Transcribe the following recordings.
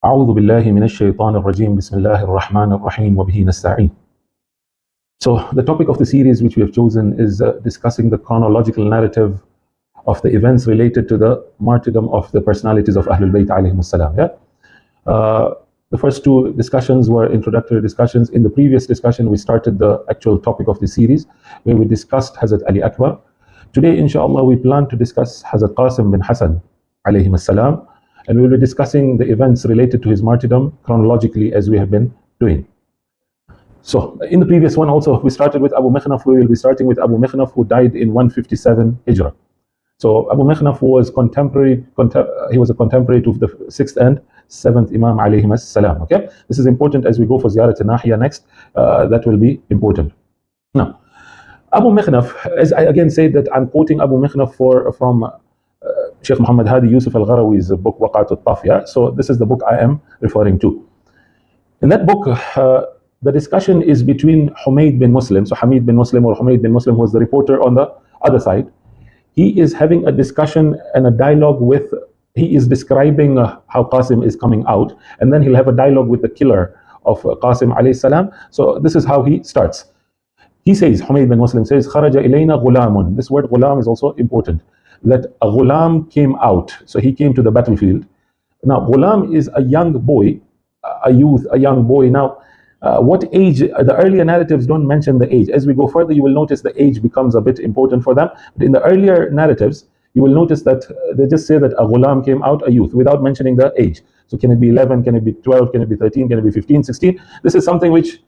أعوذ بالله من الشيطان الرجيم بسم الله الرحمن الرحيم وبه نستعين. So the topic of the series which we have chosen is discussing the chronological narrative of the events related to the martyrdom of the personalities of Ahlul Bayt alayhim as-salam. The first two discussions were introductory discussions. In the previous discussion, we started the actual topic of the series where we discussed Hazrat Ali Akbar. Today, inshallah, we plan to discuss Hazrat Qasim bin Hasan alayhim as-salam, and we will be discussing the events related to his martyrdom chronologically as we have been doing. So in the previous one also, we started with Abu Mikhnaf. We will be starting with Abu Mikhnaf, who died in 157 Hijrah. So Abu Mikhnaf was he was a contemporary to the 6th and 7th Imam alayhim as-salam. Okay, this is important as we go for Ziyarat al-Nahiya next. That will be important. Now, Abu Mikhnaf, as I again said that I'm quoting Abu Mikhnaf from Sheikh Muhammad Hadi Yusuf al-Gharawi's book Waqat al-Taf. So this is the book I am referring to. In that book, the discussion is between Humayd bin Muslim. So Hamid bin Muslim, or Humayd bin Muslim, who was the reporter on the other side. He is having a discussion and a dialogue with, he is describing how Qasim is coming out, and then he'll have a dialogue with the killer of Qasim alayhi salam. So this is how he starts. He says, Humayd bin Muslim says, Kharaja ilayna ghulamun. This word ghulam is also important. That a ghulam came out. So he came to the battlefield. Now, ghulam is a young boy, a youth, a young boy. Now, what age? The earlier narratives don't mention the age. As we go further, you will notice the age becomes a bit important for them. But in the earlier narratives, you will notice that they just say that a ghulam came out, a youth, without mentioning the age. So can it be 11? Can it be 12? Can it be 13? Can it be 15, 16? This is something which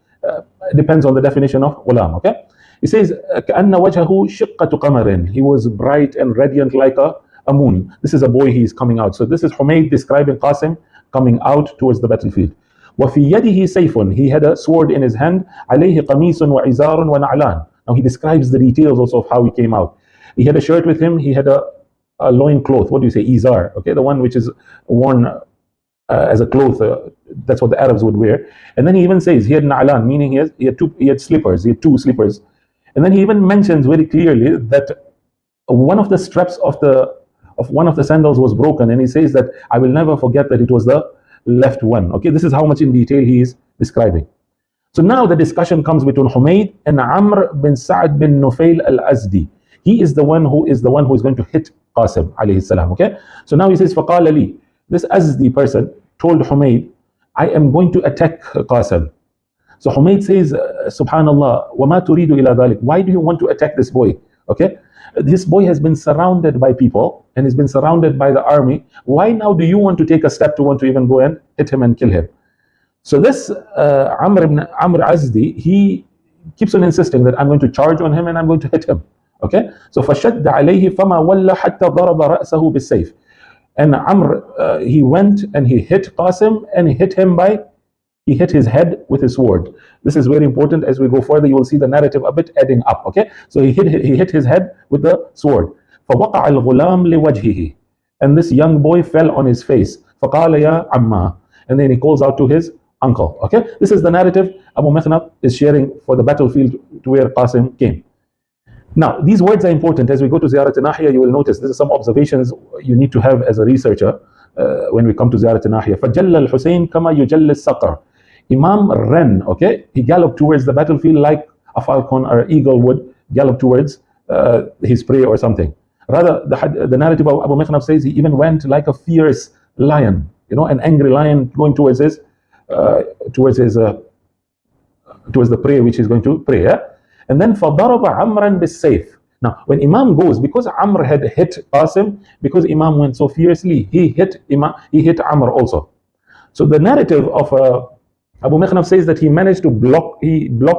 depends on the definition of ghulam, okay? He says, كَأَنَّ وَجْهَهُ شِقَّةُ قَمَرٍ. He was bright and radiant like a moon. This is a boy, he is coming out. So this is Humayd describing Qasim coming out towards the battlefield. وَفِي يَدِهِ سَيْفٌ. He had a sword in his hand. عَلَيْهِ قَمِيصٌ وَعِزَارٌ وَنَعْلَانٌ. Now he describes the details also of how he came out. He had a shirt with him. He had a loin cloth. What do you say? Izar. Okay, the one which is worn as a cloth. That's what the Arabs would wear. And then he even says he had na'lan, meaning he had slippers. He had two slippers. And then he even mentions very clearly that one of the straps of one of the sandals was broken, and he says that I will never forget that it was the left one. Okay, this is how much in detail he is describing. So now the discussion comes between Humayd and Amr bin Sa'd bin Nufail al-Azdi. He is the one who is going to hit Qasim alayhi salam. Okay, so now he says فَقَالَ لِي. This Azdi person told Humayd, I am going to attack Qasim. So Humayd says, Subhanallah, وَمَا تُرِيدُ إِلَى ذَلِكَ. Why do you want to attack this boy? Okay, this boy has been surrounded by people and has been surrounded by the army. Why now do you want to take a step to want to even go and hit him and kill him? So this Amr Azdi, he keeps on insisting that I'm going to charge on him and I'm going to hit him. Okay, so فَشَدَّ عَلَيْهِ فَمَا وَلَّ حَتَّى ضَرَبَ رَأْسَهُ بِالسَّيْفِ. And Amr, he went and he hit Qasim, and he hit his head with his sword. This is very important. As we go further, you will see the narrative a bit adding up. Okay, so he hit his head with the sword. فَوَقَعَ الْغُلَامِ لِوَجْهِهِ. And this young boy fell on his face. فَقَالَ يَا عَمَّا. And then he calls out to his uncle. Okay, this is the narrative Abu Mikhnaf is sharing for the battlefield to where Qasim came. Now, these words are important. As we go to Ziyarat al-Nahiya, you will notice this is some observations you need to have as a researcher when we come to Ziyarat al-Nahiya. فَجَلَّ الْحُسَيْنِ كَمَا يُجَلِّ السَّقَرِ. Imam ran, okay? He galloped towards the battlefield like a falcon or an eagle would gallop towards his prey or something. Rather, the narrative of Abu Mikhnaf says he even went like a fierce lion, an angry lion going towards the prey which he's going to prey. Yeah? And then فَضَرَبَ عَمْرًا بِالسَّيْفِ. Now, when Imam goes, because Amr had hit Qasim, because Imam went so fiercely, he hit Amr also. So the narrative of Abu Mikhnaf says that he managed to blocked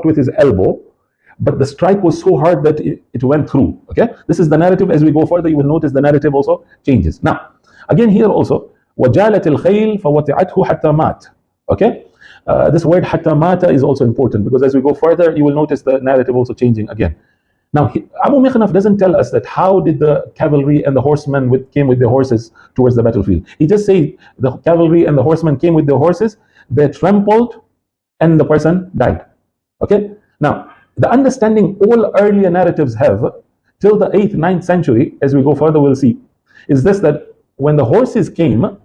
with his elbow, but the strike was so hard that it went through. Okay, this is the narrative. As we go further, you will notice the narrative also changes. Now, again here also, وَجَالَتِ الْخَيْلِ فَوَطِعَتْهُ حَتَّى مَاتَ. Okay, this word حَتَّى مَاتَ is also important, because as we go further, you will notice the narrative also changing again. Now, Abu Mikhnaf doesn't tell us that how did the cavalry and the horsemen came with their horses towards the battlefield. He just says the cavalry and the horsemen came with their horses, they trampled, and the person died. Okay. Now, the understanding all earlier narratives have till the 8th, 9th century, as we go further, we'll see, is this, that when the horses came,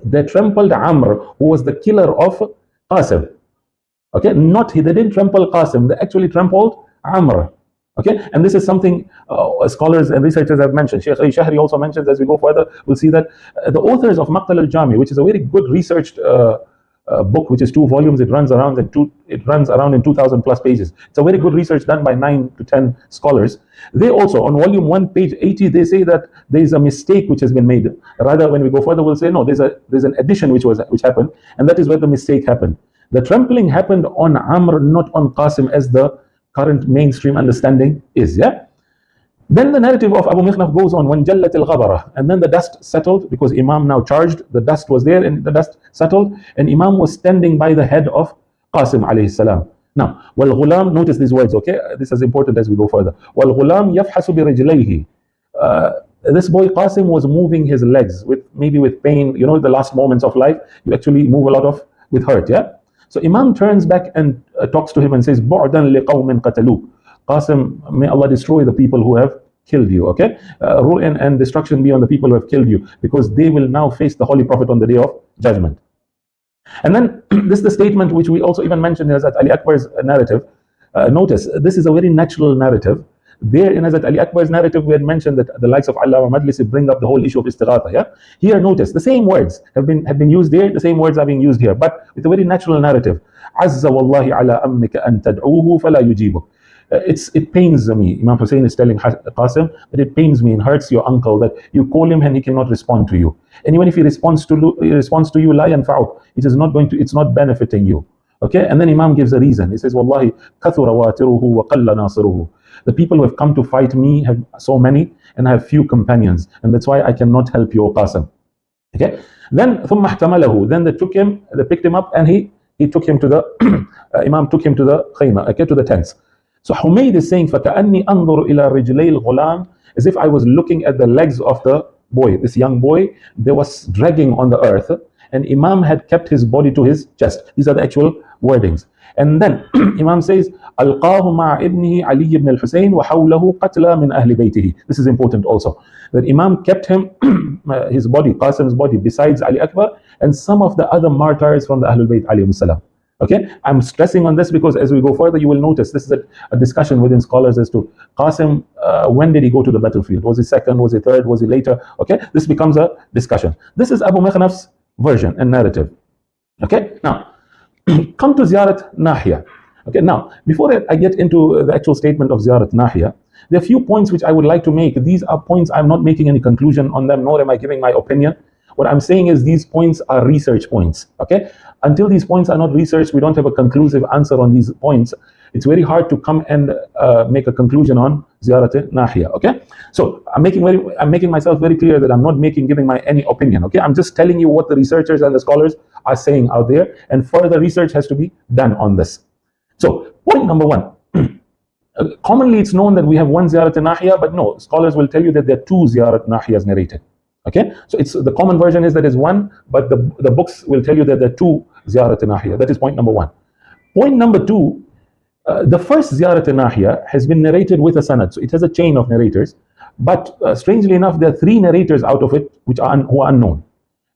They trampled Amr, who was the killer of Qasim. Okay, not they didn't trample Qasim, they actually trampled Amr. Okay, and this is something scholars and researchers have mentioned. Sheikh Shahri also mentions, as we go further, we'll see that the authors of Maqtal al-Jami, which is a very good researched book, which is 2 volumes, it runs around in 2,000 plus pages. It's a very good research done by 9 to 10 scholars. They also, on volume 1, page 80, they say that there is a mistake which has been made. Rather, when we go further, we'll say no, there's an addition which happened, and that is where the mistake happened. The trampling happened on Amr, not on Qasim, as the current mainstream understanding is. Yeah. Then the narrative of Abu Mikhnaf goes on, when jallat al-ghabara, and then the dust settled, because Imam now charged, the dust was there and the dust settled, and Imam was standing by the head of Qasim alayhi salam. Now, wal ghulam, notice these words, okay? This is important as we go further. Wal ghulam yafhasu bi rijlayhi. This boy Qasim was moving his legs maybe with pain. You know, the last moments of life, you actually move a lot with hurt, yeah? So Imam turns back and talks to him and says, "Bu'dan liqawmin qatalu." Qasim, may Allah destroy the people who have killed you, okay? Ruin and destruction be on the people who have killed you, because they will now face the Holy Prophet on the day of judgment. And then this is the statement which we also even mentioned in Hazrat Ali Akbar's narrative. Notice, this is a very natural narrative. There in Hazrat Ali Akbar's narrative, we had mentioned that the likes of Allama Majlisi bring up the whole issue of istighatha. Yeah? Here, notice, the same words have been used there, the same words are being used here, but with a very natural narrative. Azza wallahi ala ammika an tad'uhu fala yujibuk. It pains me. Imam Hussein is telling Qasim that it pains me and hurts your uncle that you call him and he cannot respond to you. And even if he responds to you, la yanfa'uk, it's not benefiting you. Okay, and then Imam gives a reason. He says, Wallahi, kathura watiruhu wa qalla nasiruhu. The people who have come to fight me have so many, and I have few companions, and that's why I cannot help you, O Qasim. Okay, then ثم احتمله. Then they picked him up, and he took him to the Imam took him to the khayma, okay, to the tents. So Humayd is saying, فَكَأَنِّي أَنظُرُ إِلَى رِجْلَيِ الْغُلَامِ, as if I was looking at the legs of the boy, this young boy. They was dragging on the earth, and Imam had kept his body to his chest. These are the actual wordings. And then Imam says, أَلْقَاهُ مَعَ إِبْنِهِ عَلِيِّ بْنِ الْحُسَيْنِ وَحَوْلَهُ قَتْلَى مِنْ أَهْلِ بَيْتِهِ. This is important also, that Imam kept him, his body, Qasim's body, besides Ali Akbar, and some of the other martyrs from the Ahlul Bayt alayhim salam. Okay, I'm stressing on this because as we go further, you will notice this is a discussion within scholars as to Qasim, when did he go to the battlefield? Was he second? Was he third? Was he later? Okay, this becomes a discussion. This is Abu Mikhnaf's version and narrative. Okay, now come to Ziyarat Nahiya. Okay, now before I get into the actual statement of Ziyarat Nahiya, there are a few points which I would like to make. These are points, I'm not making any conclusion on them, nor am I giving my opinion. What I'm saying is these points are research points. Okay, until these points are not researched, we don't have a conclusive answer on these points. It's very hard to come and make a conclusion on Ziyarat Nahiya. Okay, so I'm making myself very clear that I'm not giving any opinion. Okay, I'm just telling you what the researchers and the scholars are saying out there, and further research has to be done on this. So point number 1. Commonly it's known that we have one Ziyarat Nahiya, but no, scholars will tell you that there are 2 Ziyarat Nahiyas narrated. Okay, so it's the common version is that is 1, but the books will tell you that there are 2 Ziyarat Nahiya. That is point number 1. Point number 2, the first Ziyarat Nahiya has been narrated with a sanad, so it has a chain of narrators, but strangely enough, there are 3 narrators out of it who are unknown.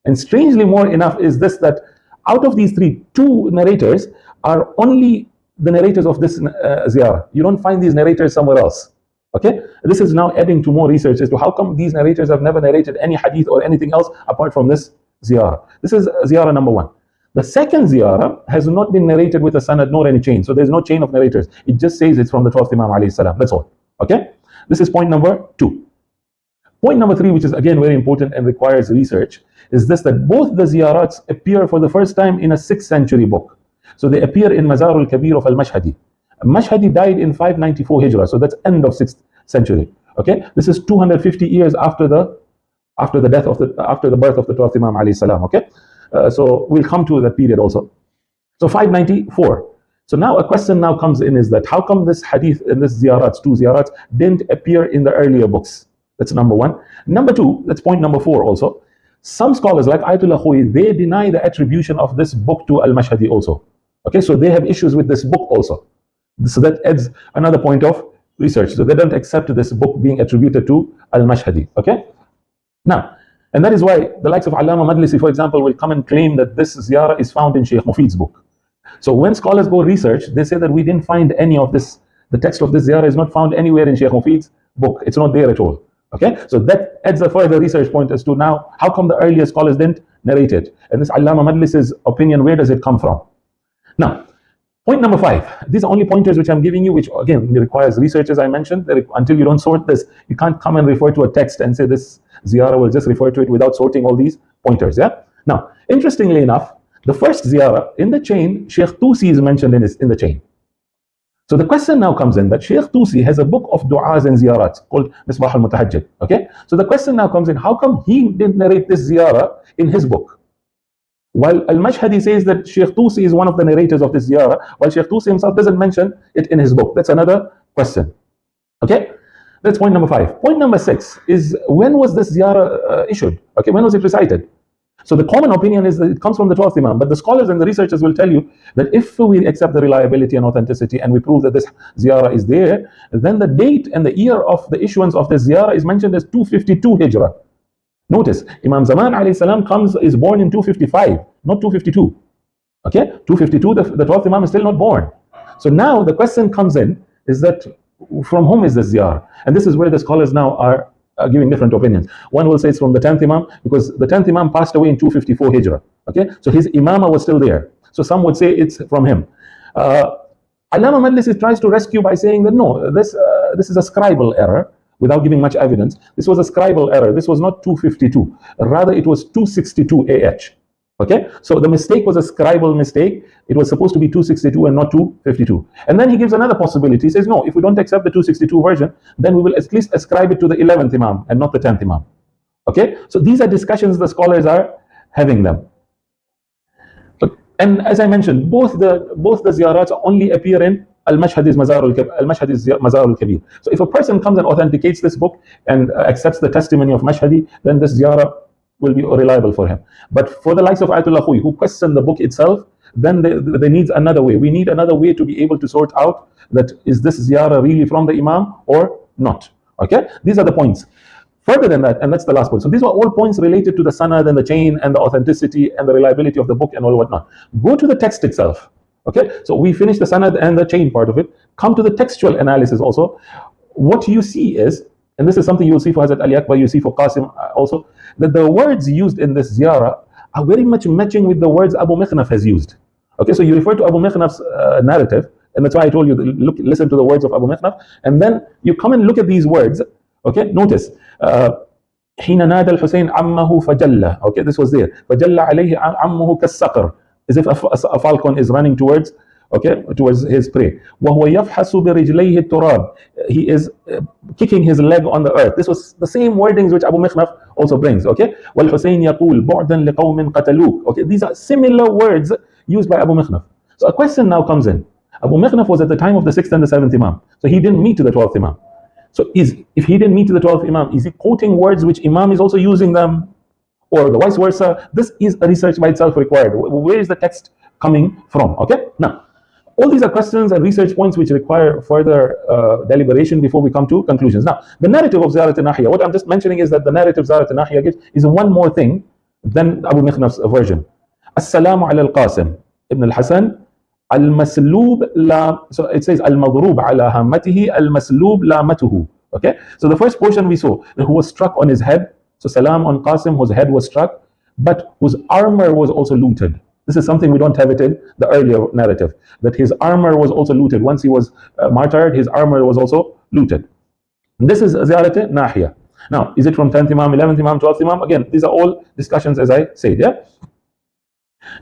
And strangely more enough is this, that out of these 3, 2 narrators are only the narrators of this ziyarah. You don't find these narrators somewhere else. Okay, this is now adding to more research as to how come these narrators have never narrated any hadith or anything else apart from this ziyarah. This is ziyarah number 1. The second ziyarah has not been narrated with a sanad nor any chain, so there's no chain of narrators. It just says it's from the 12th Imam alayhi salam. That's all. Okay, this is point number 2. Point number 3, which is again very important and requires research, is this, that both the ziyarats appear for the first time in a 6th century book. So they appear in Mazar al-Kabir of al-Mashhadi. Mashhadi died in 594 Hijrah, so that's end of 6th century. Okay, this is 250 years after the birth of the 12th Imam alayhi salam. Okay, so we'll come to that period also. So 594. So now a question now comes in, is that how come this hadith and this ziyarats, 2 ziyarats, didn't appear in the earlier books? That's number 1. Number 2, that's point number 4 also. Some scholars like Ayatollah Khoui, they deny the attribution of this book to al-Mashhadi also. Okay, so they have issues with this book also. So that adds another point of research. So they don't accept this book being attributed to al-Mashhadi. Okay. Now, And that is why the likes of Allama Majlisi, for example, will come and claim that this ziyarah is found in Sheikh Mufid's book. So when scholars go research, they say that we didn't find any of this. The text of this ziyarah is not found anywhere in Sheikh Mufid's book. It's not there at all. Okay, so that adds a further research point as to now how come the earlier scholars didn't narrate it. And this Allama Majlisi's opinion, where does it come from? Now, point number 5. These are only pointers which I'm giving you, which again requires research, as I mentioned. Until you don't sort this, you can't come and refer to a text and say this ziyarah will just refer to it without sorting all these pointers. Yeah. Now, interestingly enough, the first ziyarah in the chain, Sheikh Tusi is mentioned in the chain. So the question now comes in that Sheikh Tusi has a book of du'as and ziyarats called Misbah al-Mutahajjid. Okay. So the question now comes in, how come he didn't narrate this ziyarah in his book? While Al-Mashhadi says that Sheikh Tusi is one of the narrators of this ziyarah, while Sheikh Tusi himself doesn't mention it in his book. That's another question. Okay, that's point number 5. Point number 6 is, when was this ziyarah issued? Okay, when was it recited? So the common opinion is that it comes from the 12th Imam, but the scholars and the researchers will tell you that if we accept the reliability and authenticity and we prove that this ziyarah is there, then the date and the year of the issuance of this ziyarah is mentioned as 252 Hijrah. Notice, Imam Zaman alayhi salam is born in 255, not 252. Okay, 252, the 12th Imam is still not born. So now the question comes in, is that from whom is this ziyarah? And this is where the scholars now are giving different opinions. One will say it's from the 10th Imam, because the 10th Imam passed away in 254 Hijrah. Okay, so his Imamah was still there. So some would say it's from him. Allama Majlisi tries to rescue by saying that no, this is a scribal error, without giving much evidence. This was a scribal error. This was not 252. Rather, it was 262 AH. Okay, so the mistake was a scribal mistake. It was supposed to be 262 and not 252. And then he gives another possibility. He says, no, if we don't accept the 262 version, then we will at least ascribe it to the 11th Imam and not the 10th Imam. Okay, so these are discussions the scholars are having them. And as I mentioned, both the ziyarats only appear in Al-Mashhadi's Mazar al-Kabir. So if a person comes and authenticates this book and accepts the testimony of Mashhadi, then this ziyarah will be reliable for him. But for the likes of Ayatollah Khui, who question the book itself, then they need another way. We need another way to be able to sort out that is this ziyarah really from the Imam or not. Okay, these are the points. Further than that, and that's the last point. So these are all points related to the sanad and the chain and the authenticity and the reliability of the book and all whatnot. Go to the text itself. Okay, so we finished the sanad and the chain part of it. Come to the textual analysis also. What you see is, and this is something you will see for Hazrat Ali Akbar, you see for Qasim also, that the words used in this ziyarah are very much matching with the words Abu Mikhnaf has used. Okay, so you refer to Abu Mikhnaf's narrative, and that's why I told you, listen to the words of Abu Mikhnaf, and then you come and look at these words. Okay, notice. حين نادى الحسين عمه فجلى. Okay, this was there. فجلى عليه عمه كالصقر, as if a falcon is running towards his prey. وهو يفحص برجليه التراب. He is kicking his leg on the earth. This was the same wordings which Abu Mikhnaf also brings. Okay, والحسين يقول بعدا لقوم قتلوك. Okay, these are similar words used by Abu Mikhnaf. So a question now comes in. Abu Mikhnaf was at the time of the 6th and the 7th Imam, so he didn't meet to the 12th Imam. So if he didn't meet to the 12th Imam, is he quoting words which Imam is also using them, or the vice versa? This is a research by itself required. Where is the text coming from? Okay, now all these are questions and research points which require further deliberation before we come to conclusions. Now, the narrative of Ziyarat al-Nahiyah, what I'm just mentioning is that the narrative Ziyarat al-Nahiyah gives is one more thing than Abu Mikhnaf's version. As-salamu ala al-Qasim ibn al-Hasan al-maslub la, so it says al-madhrub ala hammatihi al-maslub la matuhu. Okay, so the first portion we saw, who was struck on his head. So salam on Qasim, whose head was struck, but whose armor was also looted. This is something we don't have it in the earlier narrative, that his armor was also looted. Once he was martyred, his armor was also looted. And this is Ziyarat al-Nahiyah. Now, is it from 10th Imam, 11th Imam, 12th Imam? Again, these are all discussions, as I said. Yeah.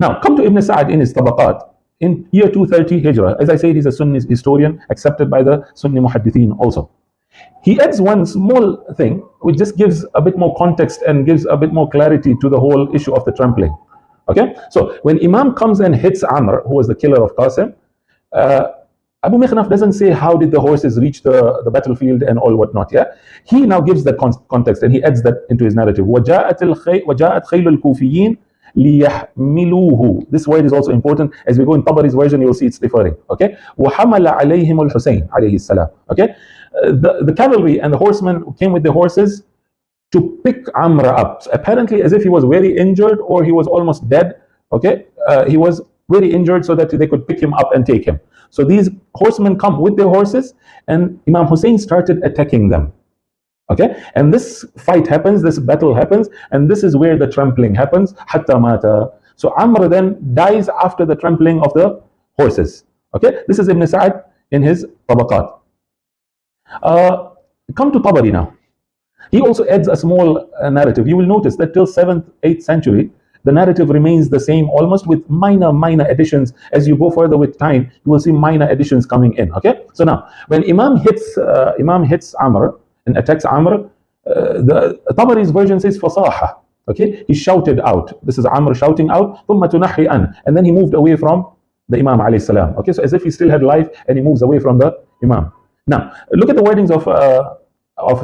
Now, come to Ibn Sa'd in his Tabaqat. In year 230 Hijrah, as I said, he's a Sunni historian accepted by the Sunni Muhaddithin also. He adds one small thing which just gives a bit more context and gives a bit more clarity to the whole issue of the trampling. Okay, so when Imam comes and hits Amr, who was the killer of Qasim, Abu Mikhnaf doesn't say how did the horses reach the battlefield and all whatnot. Yeah, he now gives the context and he adds that into his narrative. وَجَاءَتْ خَيْلُ الْكُوفِيِّينَ لِيَحْمِلُوهُ. This word is also important. As we go in Tabari's version, you'll see it's referring. Okay, وَحَمَلَ عَلَيْهِمُ الْحُسَيْنِ عَلَيْهِ السَّلَامُ. Okay, the cavalry and the horsemen who came with the horses to pick Amr up, apparently as if he was very injured or he was almost dead. Okay, he was very injured, so that they could pick him up and take him. So these horsemen come with their horses, and Imam Hussein started attacking them. Okay, and this fight happens, this battle happens, and this is where the trampling happens. Hatta mata. So Amr then dies after the trampling of the horses. Okay, this is Ibn Sa'd in his Tabaqat. Come to Tabari now. He also adds a small narrative. You will notice that till 7th, 8th century, the narrative remains the same, almost with minor additions. As you go further with time, you will see minor additions coming in. Okay, so now when Imam hits Amr and attacks Amr, the Tabari's version says fasaha. Okay, he shouted out. This is Amr shouting out, ثم تنحي an, and then he moved away from the Imam alayhi salam. Okay, so as if he still had life, and he moves away from the Imam. Now look at the wordings of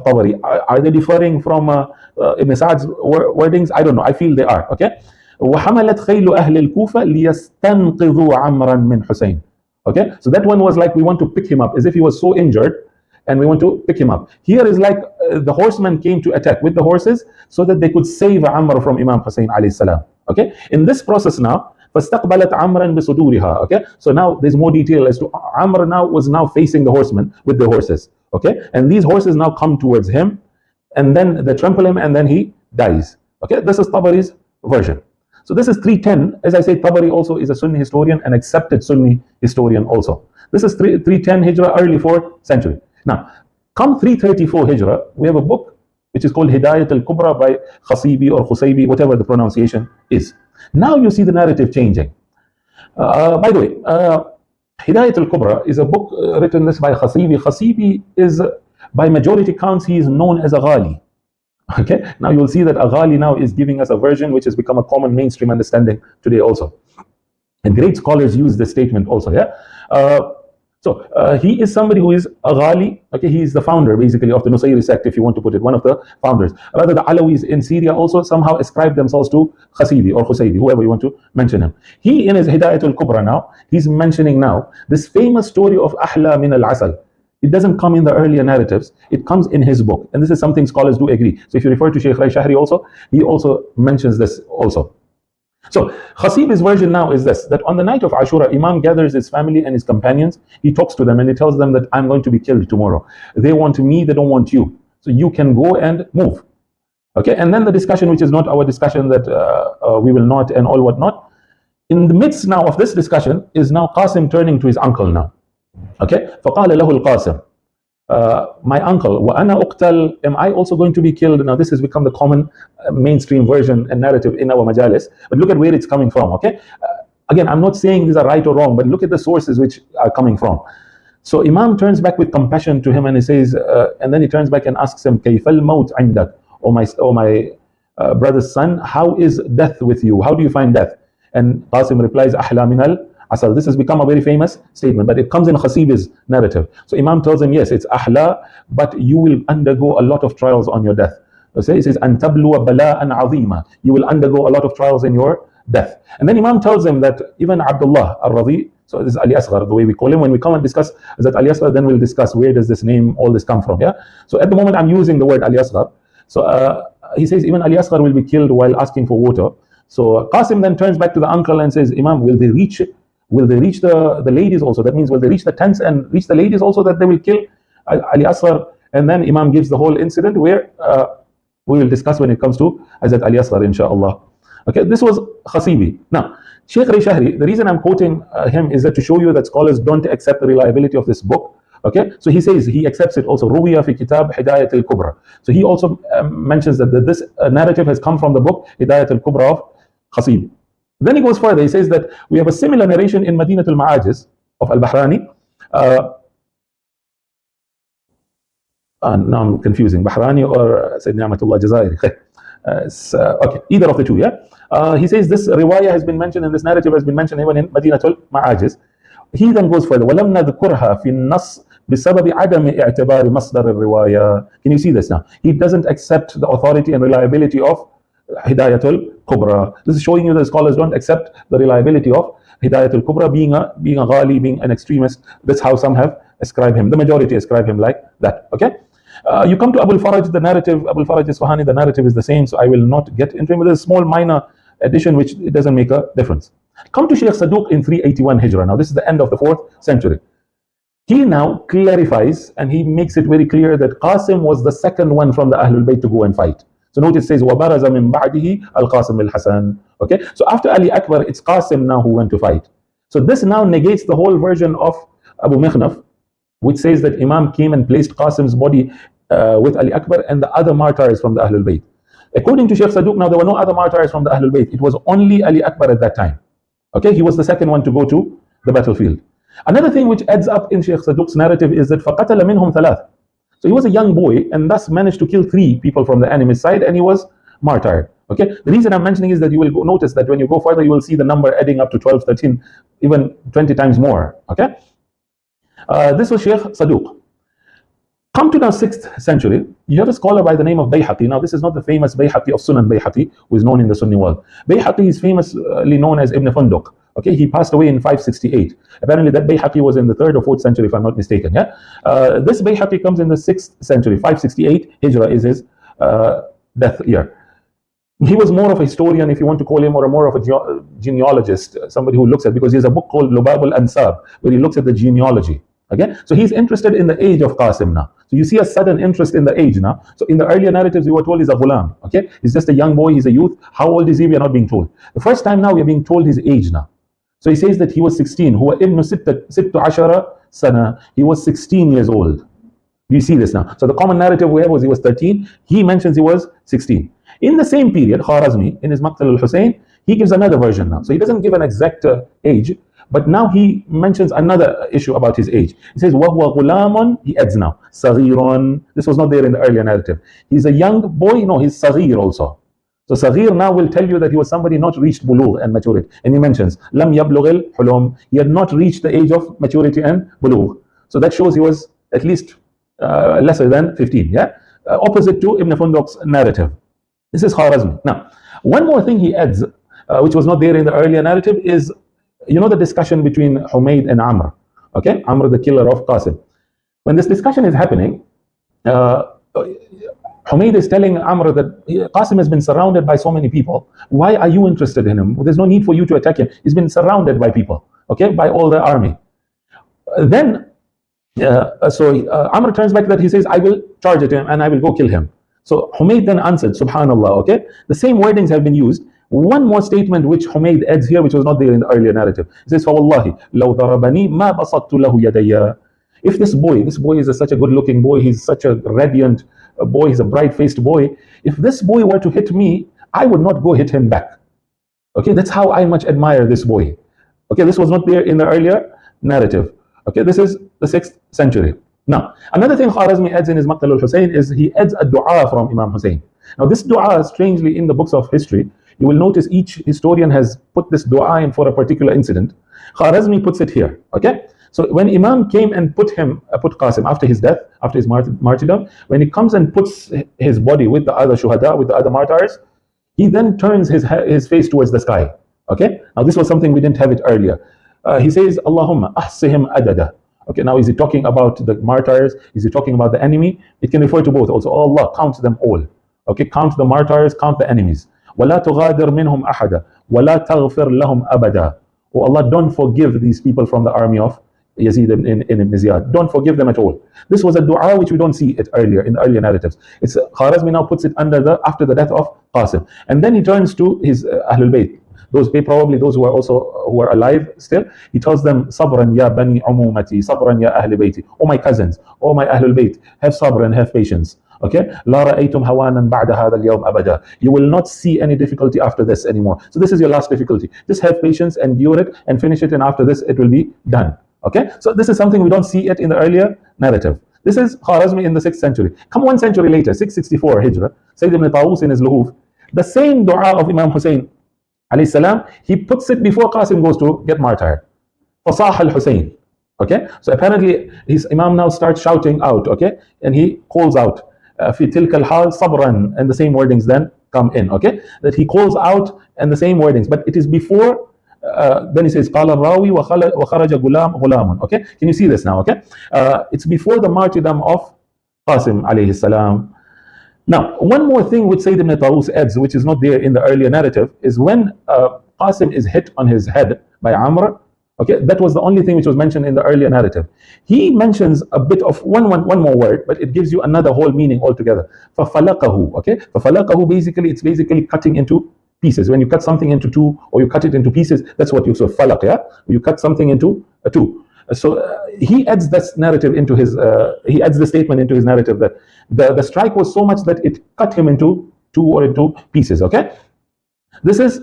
Tabari. Are they differing from Ibn Sa'd's wordings? I don't know. I feel they are. Okay. وحملت خيل أهل الكوفة ليستنقذوا عمرا من حسين. Okay. So that one was like, we want to pick him up, as if he was so injured, and we want to pick him up. Here is like the horsemen came to attack with the horses so that they could save Amr from Imam Hussein alayhi salam. Okay. In this process now, فاستقبلت عمرا بصدورها. Okay. So now there's more detail as to Amr was now facing the horsemen with the horses. Okay, and these horses now come towards him, and then they trample him, and then he dies. Okay, this is Tabari's version. So this is 310. As I say, Tabari also is a Sunni historian, an accepted Sunni historian also. This is 310 Hijrah, early 4th century. Now, come 334 Hijrah, we have a book which is called Hidayat al-Kubra by Khasibi or Khusaybi, whatever the pronunciation is. Now you see the narrative changing. By the way, Hidayat al-Kubra is a book written by Khasibi. Khasibi is, by majority counts, he is known as a Ghali. Okay, now you will see that a Ghali now is giving us a version which has become a common mainstream understanding today also. And great scholars use this statement also, yeah. So he is somebody who is a Ghali. Okay, he is the founder basically of the Nusayri sect, if you want to put it, one of the founders. Rather, the Alawis in Syria also somehow ascribe themselves to Khasibi or Khusaybi, whoever you want to mention him. He, in his Hidayat al-Kubra now, he's mentioning now this famous story of Ahla min al-Asal. It doesn't come in the earlier narratives, it comes in his book. And this is something scholars do agree. So if you refer to Sheikh Shahri also, he also mentions this also. So Khasibi's version now is this, that on the night of Ashura, Imam gathers his family and his companions. He talks to them and he tells them that I'm going to be killed tomorrow. They want me, they don't want you. So you can go and move. Okay, and then the discussion, which is not our discussion, that we will not and all whatnot. In the midst now of this discussion is now Qasim turning to his uncle now. Okay, فقال له القاسم, my uncle, وأنا أقتل, am I also going to be killed? Now this has become the common mainstream version and narrative in our majalis, but look at where it's coming from. Okay, again, I'm not saying these are right or wrong, but look at the sources which are coming from. So Imam turns back with compassion to him and he says, and then he turns back and asks him, كيف الموت عندك? Oh my brother's son, how is death with you? How do you find death? And Qasim replies, أحلى من العسل. This has become a very famous statement, but it comes in Khasibi's narrative. So Imam tells him, yes, it's ahla, but you will undergo a lot of trials on your death. So he says, أن تبلو بلاء عظيما. You will undergo a lot of trials in your death. And then Imam tells him that even Abdullah al-Radhi, so this is Ali Asghar, the way we call him, when we come and discuss that Ali Asghar, then we'll discuss where does this name, all this come from. Yeah. So at the moment I'm using the word Ali Asghar. So he says even Ali Asghar will be killed while asking for water. So Qasim then turns back to the uncle and says, Imam, will they reach the ladies also? That means will they reach the tents and reach the ladies also, that they will kill Ali Asghar? And then Imam gives the whole incident where we will discuss when it comes to Hazrat Ali Asghar, inshallah. Okay, this was Khasibi. Now, Sheikh Shahri, the reason I'm quoting him is that to show you that scholars don't accept the reliability of this book. Okay, so he says he accepts it also. Ruwiya fi kitab Hidayat al-Kubra. So he also mentions that this narrative has come from the book Hidayat al-Kubra of Khasibi. Then he goes further. He says that we have a similar narration in Madinat al-Ma'ajiz of al-Bahrani. Now I'm confusing Bahrani or Sayyid Ni'matullah Jazairi. Okay, either of the two. Yeah. He says this riwayah has been mentioned, and this narrative has been mentioned even in Madinat al-Ma'ajiz. He then goes further. وَلَمْ نَذْكُرْهَا فِي النَّص بِسَبَبِ عَدَمِ اعْتِبَارِ مَصْدَرِ الرِّوَايَةِ. Can you see this now? He doesn't accept the authority and reliability of Hidayat al-Kubra. This is showing you that scholars don't accept the reliability of Hidayat al-Kubra, being a Ghali, being an extremist. That's how some have ascribed him. The majority ascribe him like that. Okay. You come to Abu al-Faraj, the narrative, Abu al-Faraj Isfahani, the narrative is the same, so I will not get into it. There's a small minor addition which it doesn't make a difference. Come to Sheikh Saduq in 381 Hijrah. Now this is the end of the 4th century. He now clarifies and he makes it very clear that Qasim was the second one from the Ahlul Bayt to go and fight. So notice it says, وَبَرَزَ مِن بَعْدِهِ الْقَاسِمِ الْحَسَنِ. Okay, so after Ali Akbar, it's Qasim now who went to fight. So this now negates the whole version of Abu Mikhnaf, which says that Imam came and placed Qasim's body with Ali Akbar and the other martyrs from the Ahlul Bayt. According to Sheikh Saduq, now there were no other martyrs from the Ahlul Bayt. It was only Ali Akbar at that time. Okay, he was the second one to go to the battlefield. Another thing which adds up in Sheikh Saduq's narrative is that فَقَتَلَ مِنْهُمْ ثَلَاث. So he was a young boy and thus managed to kill 3 people from the enemy's side and he was martyred. Okay, the reason I'm mentioning is that you will notice that when you go further, you will see the number adding up to 12, 13, even 20 times more. Okay, this was Sheikh Saduq. Come to now 6th century, you have a scholar by the name of Bayhaqi. Now this is not the famous Bayhaqi of Sunan Bayhaqi, who is known in the Sunni world. Bayhaqi is famously known as Ibn Funduq. Okay, he passed away in 568. Apparently that Bayhaqi was in the 3rd or 4th century, if I'm not mistaken. Yeah, this Bayhaqi comes in the 6th century, 568 Hijrah is his death year. He was more of a historian, if you want to call him, or more of a genealogist, somebody who looks at, because he has a book called Lubab al-Ansab, where he looks at the genealogy. Okay, so he's interested in the age of Qasim now. So you see a sudden interest in the age now. So in the earlier narratives, we were told he's a ghulam. Okay, he's just a young boy, he's a youth. How old is he? We are not being told. The first time now we are being told his age now. So he says that he was 16. Huwa ibn sittu ashara sana. He was 16 years old. Do you see this now? So the common narrative we have was he was 13. He mentions he was 16. In the same period, Kharazmi, in his Maqtal al-Hussein, he gives another version now. So he doesn't give an exact age, but now he mentions another issue about his age. He says, وَهُوَ غُلَامٌ, he adds now, صَغِيرٌ. This was not there in the earlier narrative. He's a young boy, no, he's صغير also. So Saghir now will tell you that he was somebody not reached bulugh and maturity. And he mentions, Lam yablugh al-hulum. He had not reached the age of maturity and bulugh. So that shows he was at least lesser than 15. Yeah, opposite to Ibn Funduq's narrative. This is Kharazmi. Now, one more thing he adds, which was not there in the earlier narrative, is the discussion between Humayd and Amr. Okay, Amr, the killer of Qasim. When this discussion is happening, Humayd is telling Amr that Qasim has been surrounded by so many people. Why are you interested in him? There's no need for you to attack him. He's been surrounded by people, okay, by all the army. Then, Amr turns back that he says, I will charge at him and I will go kill him. So Humayd then answered, Subhanallah, okay? The same wordings have been used. One more statement which Humayd adds here, which was not there in the earlier narrative. He says, فَوَاللَّهِ لَوْ ضَرَبَنِي مَا بَسَطْتُ لَهُ يَدَيَّ. If this boy is such a good-looking boy, he's such a radiant boy, he's a bright-faced boy. If this boy were to hit me, I would not go hit him back. Okay, that's how I much admire this boy. Okay, this was not there in the earlier narrative. Okay, this is the 6th century. Now, another thing Kharazmi adds in his Maqtal al-Hussein is he adds a dua from Imam Hussein. Now, this dua, strangely, in the books of history, you will notice each historian has put this dua in for a particular incident. Kharazmi puts it here. Okay, so when Imam came and put Qasim after his death, after his martyrdom, when he comes and puts his body with the other shuhada, with the other martyrs, he then turns his face towards the sky. Okay, now this was something we didn't have it earlier. He says, Allahumma ahsihim adada. Okay, now is he talking about the martyrs? Is he talking about the enemy? It can refer to both also. Oh Allah, count them all. Okay, count the martyrs, count the enemies. وَلَا تُغَادِرْ مِنْهُمْ أَحَدًا وَلَا تَغْفِرْ لَهُمْ أَبَدًا. Oh Allah, don't forgive these people from the army of Yazid in Ibn Ziyad. Don't forgive them at all. This was a dua which we don't see it earlier in the earlier narratives. It's Kharazmi now puts it after the death of Qasim, and then he turns to his Ahlul Bayt. Probably those who are alive still. He tells them, Sabran ya bani umumati, Sabran ya ahli bayti. Oh my cousins, oh my Ahlul Bayt, have sabr and have patience. Okay, La ra'aytum hawanan ba'da hadha al-yawm abada. You will not see any difficulty after this anymore. So this is your last difficulty. Just have patience, endure it, and finish it, and after this it will be done. Okay, so this is something we don't see it in the earlier narrative. This is Kharazmi in the 6th century. Come 1 century later, 664 Hijrah, Sayyid ibn Tawus in his Luhuf, the same dua of Imam Hussein alayhi salam, he puts it before Qasim goes to get martyred. Fasah al-Hussein. Okay, so apparently his Imam now starts shouting out, okay, and he calls out, fi tilka al-hal sabran, and the same wordings then come in, okay, that he calls out and the same wordings, but it is before, then he says, qala rawi wa kharaja gulamun. Okay, can you see this now? Okay, it's before the martyrdom of Qasim alayhi salam. Now, one more thing which Sayyid ibn Tawus adds, which is not there in the earlier narrative, is when Qasim is hit on his head by Amr. Okay, that was the only thing which was mentioned in the earlier narrative. He mentions a bit of one more word, but it gives you another whole meaning altogether. فَفَلَقَهُ. Okay, فَفَلَقَهُ basically, it's basically cutting into pieces. When you cut something into two, or you cut it into pieces, that's what you say, falaq, yeah? You cut something into two. So he adds this narrative into his, he adds the statement into his narrative that the strike was so much that it cut him into two or into pieces, okay? This is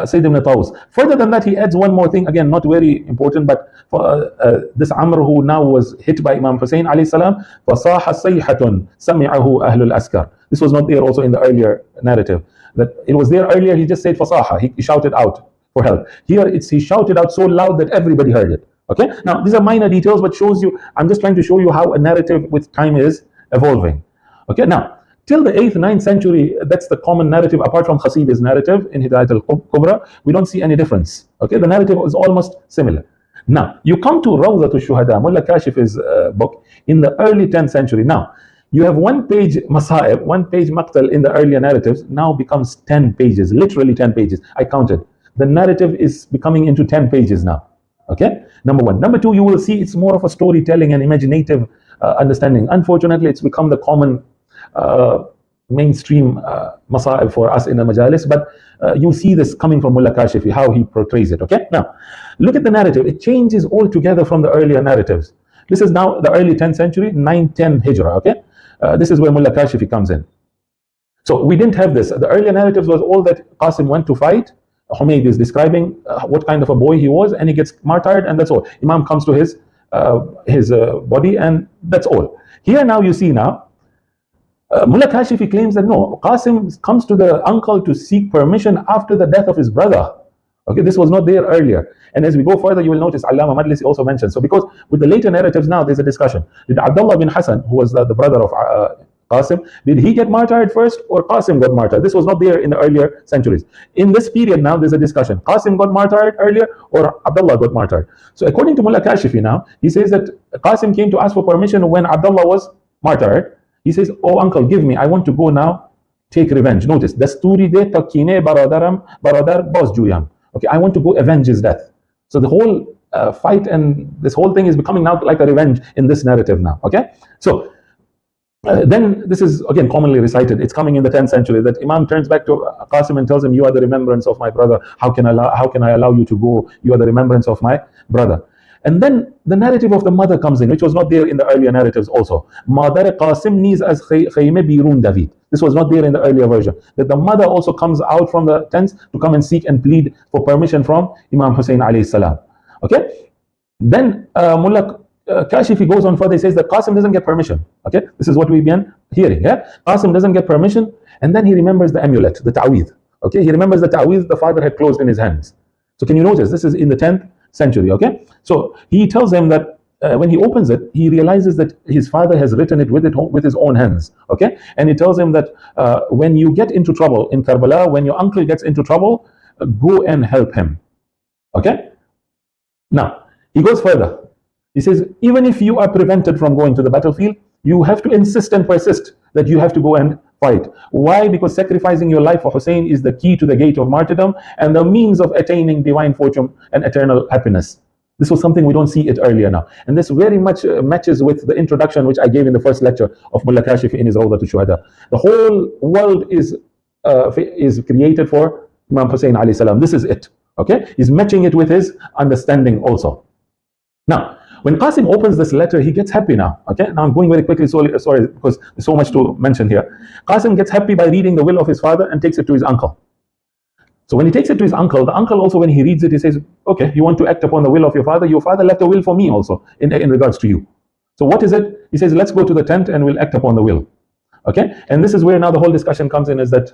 Sayyid ibn Tawus. Further than that, he adds one more thing, again, not very important, but for this Amr who now was hit by Imam Hussein alayhi salam, فَصَاحَ صَيْحَةٌ سَمِعَهُ أَهْلُ الْأَسْكَرِ. This was not there also in the earlier narrative. That it was there earlier, he just said fasaha, he shouted out for help. Here he shouted out so loud that everybody heard it. Okay, now these are minor details, but shows you, I'm just trying to show you how a narrative with time is evolving. Okay, now till the 8th, 9th century, that's the common narrative. Apart from Khasibi's narrative in Hidayat al-Kubra, we don't see any difference. Okay, the narrative is almost similar. Now you come to Rawdat al-Shuhada, Mullah Kashif's book in the early 10th century. Now you have one page Masa'ib, one page Maqtal in the earlier narratives, now becomes 10 pages, literally 10 pages. I counted. The narrative is becoming into 10 pages now. Okay, number one. Number two, you will see it's more of a storytelling and imaginative understanding. Unfortunately, it's become the common mainstream Masa'ib for us in the Majalis, but you see this coming from Mullah Kashifi, how he portrays it. Okay, now look at the narrative. It changes altogether from the earlier narratives. This is now the early 10th century, 910 Hijrah. Okay, this is where Mullah Kashifi comes in. So we didn't have this. The earlier narratives was all that Qasim went to fight. Humayd is describing what kind of a boy he was, and he gets martyred, and that's all. Imam comes to his body, and that's all. Here now you see now, Mullah Kashifi claims that no, Qasim comes to the uncle to seek permission after the death of his brother. Okay, this was not there earlier. And as we go further, you will notice Allama Majlisi also mentions. So because with the later narratives now, there's a discussion. Did Abdullah bin Hasan, who was the brother of Qasim, did he get martyred first or Qasim got martyred? This was not there in the earlier centuries. In this period now, there's a discussion. Qasim got martyred earlier or Abdullah got martyred? So according to Mullah Kashifi now, he says that Qasim came to ask for permission when Abdullah was martyred. He says, oh uncle, give me, I want to go now take revenge. Notice, dasturi de takine baradar boss juyam. Okay, I want to go avenge his death. So the whole fight and this whole thing is becoming now like a revenge in this narrative now. Okay, so then this is again commonly recited. It's coming in the 10th century that Imam turns back to Qasim and tells him, you are the remembrance of my brother. How can I allow you to go? You are the remembrance of my brother. And then the narrative of the mother comes in, which was not there in the earlier narratives also. Madar Qasim needs as khayme birun David. This was not there in the earlier version. That the mother also comes out from the tents to come and seek and plead for permission from Imam Hussein alayhi salam. Okay? Then Mullah Kashifi goes on further. He says that Qasim doesn't get permission. Okay? This is what we've been hearing. Yeah? Qasim doesn't get permission, and then he remembers the amulet, the ta'weed. Okay? He remembers the ta'weed the father had closed in his hands. So can you notice this is in the 10th century? Okay? So he tells him that when he opens it, he realizes that his father has written it with his own hands. Okay? And he tells him that when you get into trouble in Karbala, when your uncle gets into trouble, go and help him. Okay? Now, he goes further. He says, even if you are prevented from going to the battlefield, you have to insist and persist that you have to go and fight. Why? Because sacrificing your life for Hussein is the key to the gate of martyrdom and the means of attaining divine fortune and eternal happiness. This was something we don't see it earlier now. And this very much matches with the introduction which I gave in the first lecture of Mullah Kashifi in his Rawdat al-Shuhada. The whole world is created for Imam Hussein alayhi salam. This is it. Okay? He's matching it with his understanding also. Now, when Qasim opens this letter, he gets happy now. Okay, now I'm going very quickly, sorry, because there's so much to mention here. Qasim gets happy by reading the will of his father and takes it to his uncle. So when he takes it to his uncle, the uncle also, when he reads it, he says, okay, you want to act upon the will of your father left a will for me also in regards to you. So what is it? He says, let's go to the tent and we'll act upon the will. Okay, and this is where now the whole discussion comes in, is that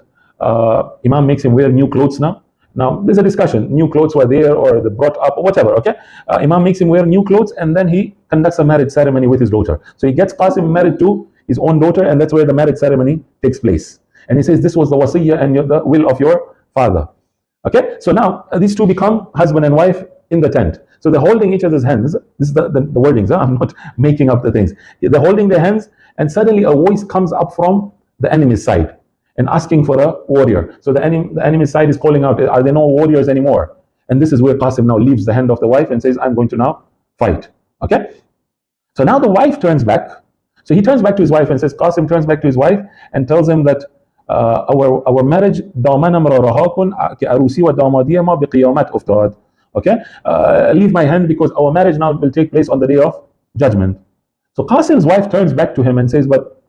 Imam makes him wear new clothes now. Now, there's a discussion, new clothes were there or they brought up or whatever, okay? Imam makes him wear new clothes and then he conducts a marriage ceremony with his daughter. So he gets Qasim married to his own daughter, and that's where the marriage ceremony takes place. And he says, this was the wasiyah and the will of your father. Okay? So now, these two become husband and wife in the tent. So they're holding each other's hands. This is the wordings. Huh? I'm not making up the things. They're holding their hands, and suddenly a voice comes up from the enemy's side and asking for a warrior. So the enemy's side is calling out, are there no warriors anymore? And this is where Qasim now leaves the hand of the wife and says, I'm going to now fight. Okay? So now the wife turns back. So he turns back to his wife and says, Qasim turns back to his wife and tells him that our marriage okay, leave my hand because our marriage now will take place on the day of judgment. So Qasim's wife turns back to him and says, but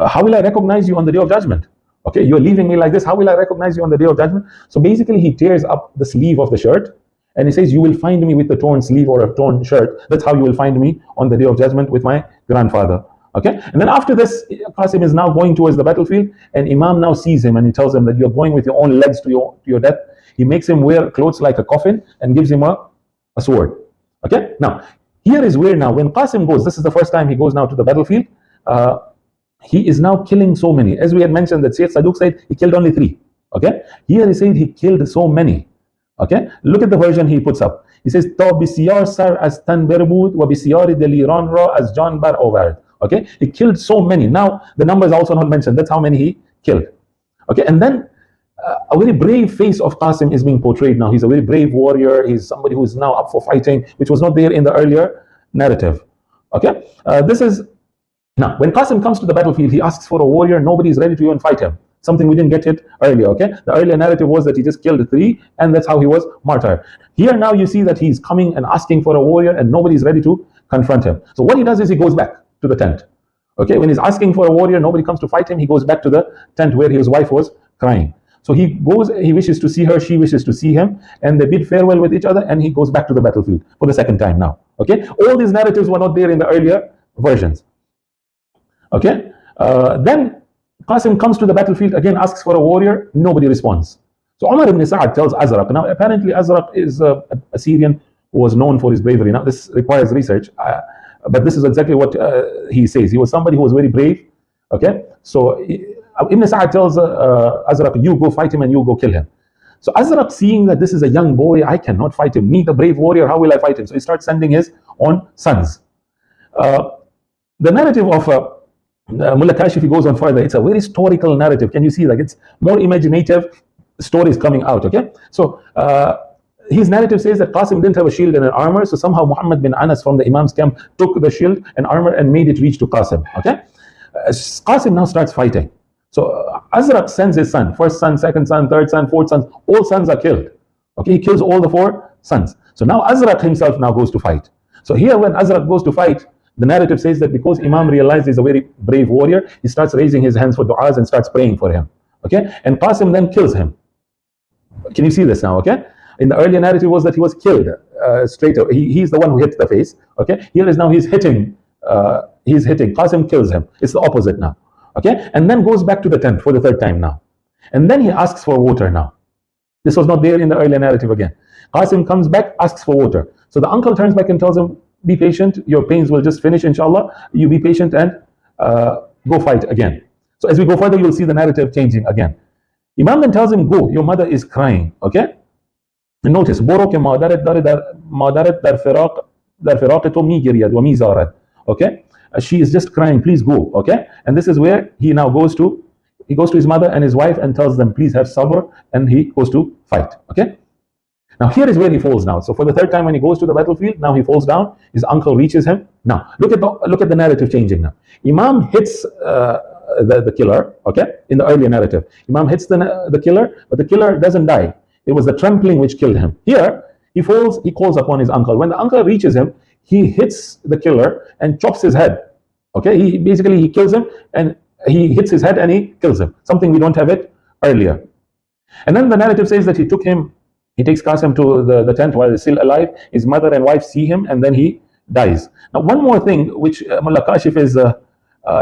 how will I recognize you on the day of judgment? Okay, you're leaving me like this, how will I recognize you on the day of judgment? So basically he tears up the sleeve of the shirt and he says, you will find me with the torn sleeve or a torn shirt. That's how you will find me on the day of judgment with my grandfather. Okay, and then after this, Qasim is now going towards the battlefield, and Imam now sees him and he tells him that you're going with your own legs to your death. He makes him wear clothes like a coffin and gives him a sword. Okay, now here is where now when Qasim goes, this is the first time he goes now to the battlefield, he is now killing so many. As we had mentioned that Sheikh Saduq said he killed only 3. Okay, here he said he killed so many. Okay, look at the version he puts up. He says, Ta bisiyar sar as tan berbud wa bisiyar deliran ra as John bar ovard. Okay, he killed so many. Now the number is also not mentioned. That's how many he killed. Okay, and then a very brave face of Qasim is being portrayed now. He's a very brave warrior. He's somebody who is now up for fighting, which was not there in the earlier narrative. Okay, this is now when Qasim comes to the battlefield, he asks for a warrior. Nobody is ready to even fight him. Something we didn't get it earlier. Okay, the earlier narrative was that he just killed 3, and that's how he was martyred. Here now you see that he's coming and asking for a warrior, and nobody is ready to confront him. So what he does is he goes back to the tent. Okay, when he's asking for a warrior, nobody comes to fight him. He goes back to the tent where his wife was crying. So he goes, he wishes to see her, she wishes to see him, and they bid farewell with each other, and he goes back to the battlefield for the second time now. Okay, all these narratives were not there in the earlier versions. Okay, then Qasim comes to the battlefield again, asks for a warrior, nobody responds. So Umar ibn Sa'ad tells Azraq. Now apparently Azraq is a Syrian who was known for his bravery. Now this requires research. But this is exactly what he says. He was somebody who was very brave. Okay, so Ibn Sa'ad tells Azraq, you go fight him and you go kill him. So Azraq, seeing that this is a young boy, I cannot fight him. Me, the brave warrior, how will I fight him? So he starts sending his own sons. The narrative of Mullah Kashifi goes on further. It's a very historical narrative. Can you see that? It's more imaginative stories coming out. Okay, so his narrative says that Qasim didn't have a shield and an armor, so somehow Muhammad bin Anas from the Imam's camp took the shield and armor and made it reach to Qasim. Okay, Qasim now starts fighting. So Azraq sends his son, first son, second son, third son, fourth son. All sons are killed. Okay, he kills all the 4 sons. So now Azraq himself now goes to fight. So here when Azraq goes to fight, the narrative says that because Imam realized he's a very brave warrior, he starts raising his hands for du'as and starts praying for him. Okay, and Qasim then kills him. Can you see this now? Okay. In the earlier narrative was that he was killed straight away. He's the one who hits the face. Okay, here is now he's hitting. Qasim kills him. It's the opposite now. Okay, and then goes back to the tent for the 3rd time now, and then he asks for water now. This was not there in the earlier narrative again. Qasim comes back, asks for water. So the uncle turns back and tells him, "Be patient. Your pains will just finish, inshallah. You be patient and go fight again." So as we go further, you'll see the narrative changing again. Imam then tells him, "Go. Your mother is crying." Okay. Notice, بورو که مادرت در فراق تو میگرید و میزارد. Okay, she is just crying. Please go. Okay, and this is where he now goes to his mother and his wife and tells them, please have sabr, and he goes to fight. Okay, now here is where he falls now. So for the 3rd time when he goes to the battlefield, now he falls down. His uncle reaches him. Now look at the narrative changing now. Imam hits the killer. Okay, in the earlier narrative, Imam hits the killer, but the killer doesn't die. It was the trampling which killed him. Here, he falls, he calls upon his uncle. When the uncle reaches him, he hits the killer and chops his head. Okay, he kills him and he hits his head and he kills him. Something we don't have it earlier. And then the narrative says that he takes Qasim to the tent while he's still alive. His mother and wife see him and then he dies. Now one more thing which Mullah Kashif's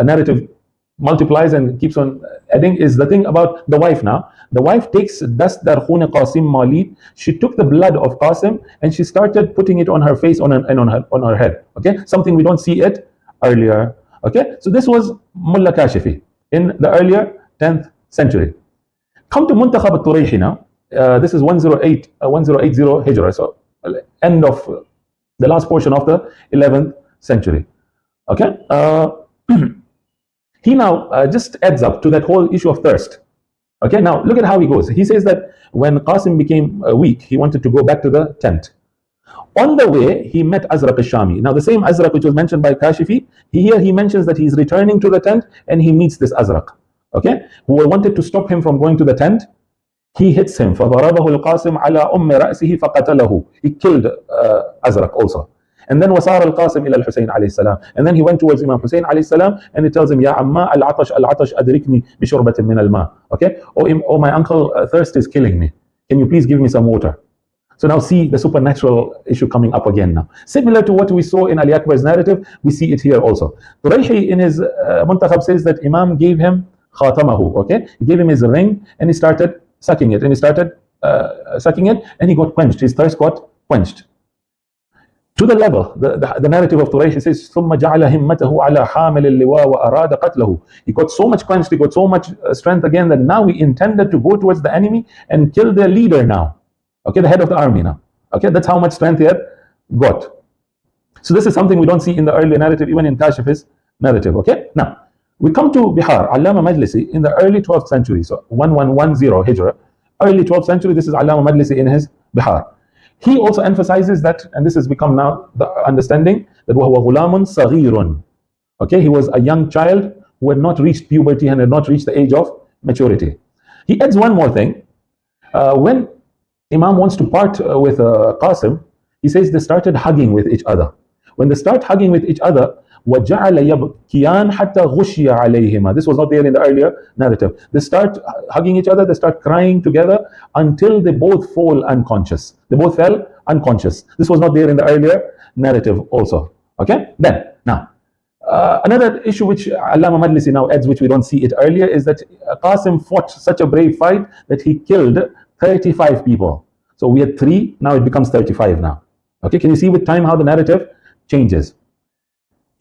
narrative multiplies and keeps on adding is the thing about the wife now. The wife takes dust dar khun Qasim Malid. She took the blood of Qasim and she started putting it on her face and on her head. Okay, something we don't see it earlier. Okay, so this was Mullah Kashifi in the earlier 10th century. Come to Muntakhab al-Turayhi now. This is 1080 Hijrah. So end of the last portion of the 11th century. Okay, he now just adds up to that whole issue of thirst. Okay, now look at how he goes. He says that when Qasim became weak, he wanted to go back to the tent. On the way, he met Azraq al-Shami. Now, the same Azraq which was mentioned by Kashifi, here he mentions that he's returning to the tent and he meets this Azraq, okay, who wanted to stop him from going to the tent. He hits him. فَضَرَبَهُ الْقَاسِمْ عَلَى أُمِّ رَأْسِهِ فَقَتَلَهُ. He killed Azraq also. And then وَصَارَ الْقَاسِمْ إِلَى الْحُسَيْنِ عَلَيْهِ السَّلَامِ. And then he went towards Imam Hussein عليه السلام and he tells him, يَا عَمَّا الْعَطَشْ أَدْرِكْنِي بِشُرْبَةٍ مِنَ الْمَاءِ. Okay, oh my uncle, thirst is killing me. Can you please give me some water? So now see the supernatural issue coming up again now. Similar to what we saw in Ali Akbar's narrative, we see it here also. Turayhi in his Muntakhab says that Imam gave him khatamahu, okay? He gave him his ring and he started sucking it. And he started sucking it and he got quenched. His thirst got quenched. To the level, the narrative of Turayhi says, ثُمَّ جَعَلَ هِمَّتَهُ عَلَى حَامِلِ اللِّوَاءِ وَأَرَادَ قَتْلَهُ. He got so much quenched, he got so much strength again that now he intended to go towards the enemy and kill their leader now. Okay, the head of the army now. Okay, that's how much strength he had got. So this is something we don't see in the early narrative, even in Kashif's narrative. Okay, now we come to Bihar. Allama Majlisi in the early 12th century, so 1110 Hijrah, early 12th century. This is Allama Majlisi in his Bihar. He also emphasizes that, and this has become now the understanding, that وَهُوَ غُلَامٌ صَغِيرٌ. Okay, he was a young child who had not reached puberty and had not reached the age of maturity. He adds one more thing. When Imam wants to part with Qasim, he says they started hugging with each other. When they start hugging with each other, وَجَعَلَ يَبْكِيَانْ حَتَّى غُشِيَ عَلَيْهِمَا. This was not there in the earlier narrative. They start hugging each other, they start crying together until they both fall unconscious. They both fell unconscious. This was not there in the earlier narrative also. Okay? Then, now, another issue which Allama Majlisi now adds, which we don't see it earlier, is that Qasim fought such a brave fight that he killed 35 people. So we had 3, now it becomes 35 now. Okay, can you see with time how the narrative changes?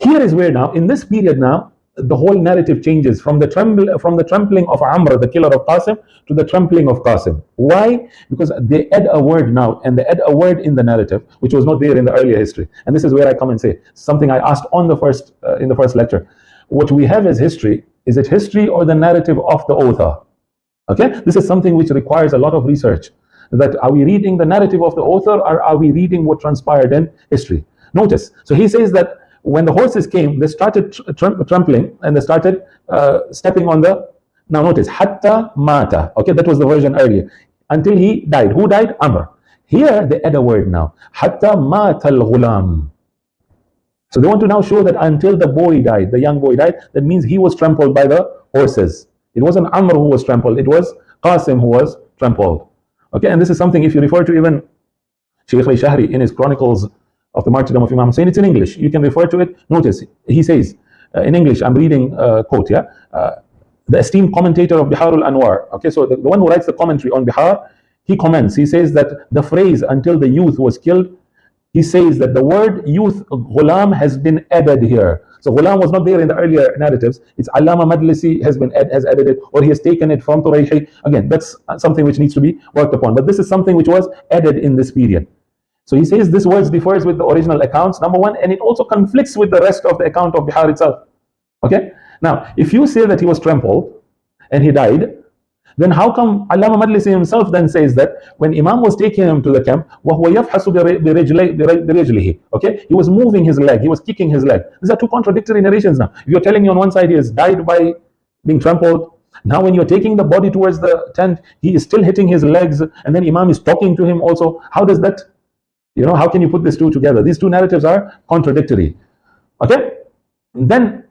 Here is where now, in this period now, the whole narrative changes from the trampling of Amr, the killer of Qasim, to the trampling of Qasim. Why? Because they add a word now, and they add a word in the narrative, which was not there in the earlier history. And this is where I come and say, something I asked on the first, in the first lecture. What we have as history, is it history or the narrative of the author? Okay, this is something which requires a lot of research. That are we reading the narrative of the author, or are we reading what transpired in history? Notice, so he says that when the horses came, they started trampling and they started stepping on the. Now notice, hatta mata. Okay, that was the version earlier. Until he died. Who died? Amr. Here they add a word now. Hatta mata al-ghulam. So they want to now show that until the boy died, the young boy died, that means he was trampled by the horses. It wasn't Amr who was trampled, it was Qasim who was trampled. Okay, and this is something, if you refer to even Sheikh Shahri in his Chronicles of the Martyrdom of Imam Hussein, it's in English. You can refer to it. Notice, he says, in English, I'm reading quote, yeah? The esteemed commentator of Bihar al-Anwar. Okay, so the one who writes the commentary on Bihar, he comments, he says that the phrase, until the youth was killed, he says that the word youth, ghulam, has been added here. So ghulam was not there in the earlier narratives. It's Allama Majlisi has added it, or he has taken it from Turayhi. Again, that's something which needs to be worked upon. But this is something which was added in this period. So he says this word differs with the original accounts, number one, and it also conflicts with the rest of the account of Bihar itself. Okay? Now, if you say that he was trampled and he died, then how come Allama Majlisi himself then says that when Imam was taking him to the camp, وَهُوَ يَفْحَسُ بِرِجْلِهِ, okay, he was moving his leg, he was kicking his leg. These are two contradictory narrations now. If you're telling me on one side he has died by being trampled, now when you're taking the body towards the tent, he is still hitting his legs, and then Imam is talking to him also. How does that, how can you put these two together? These two narratives are contradictory. Okay? Then,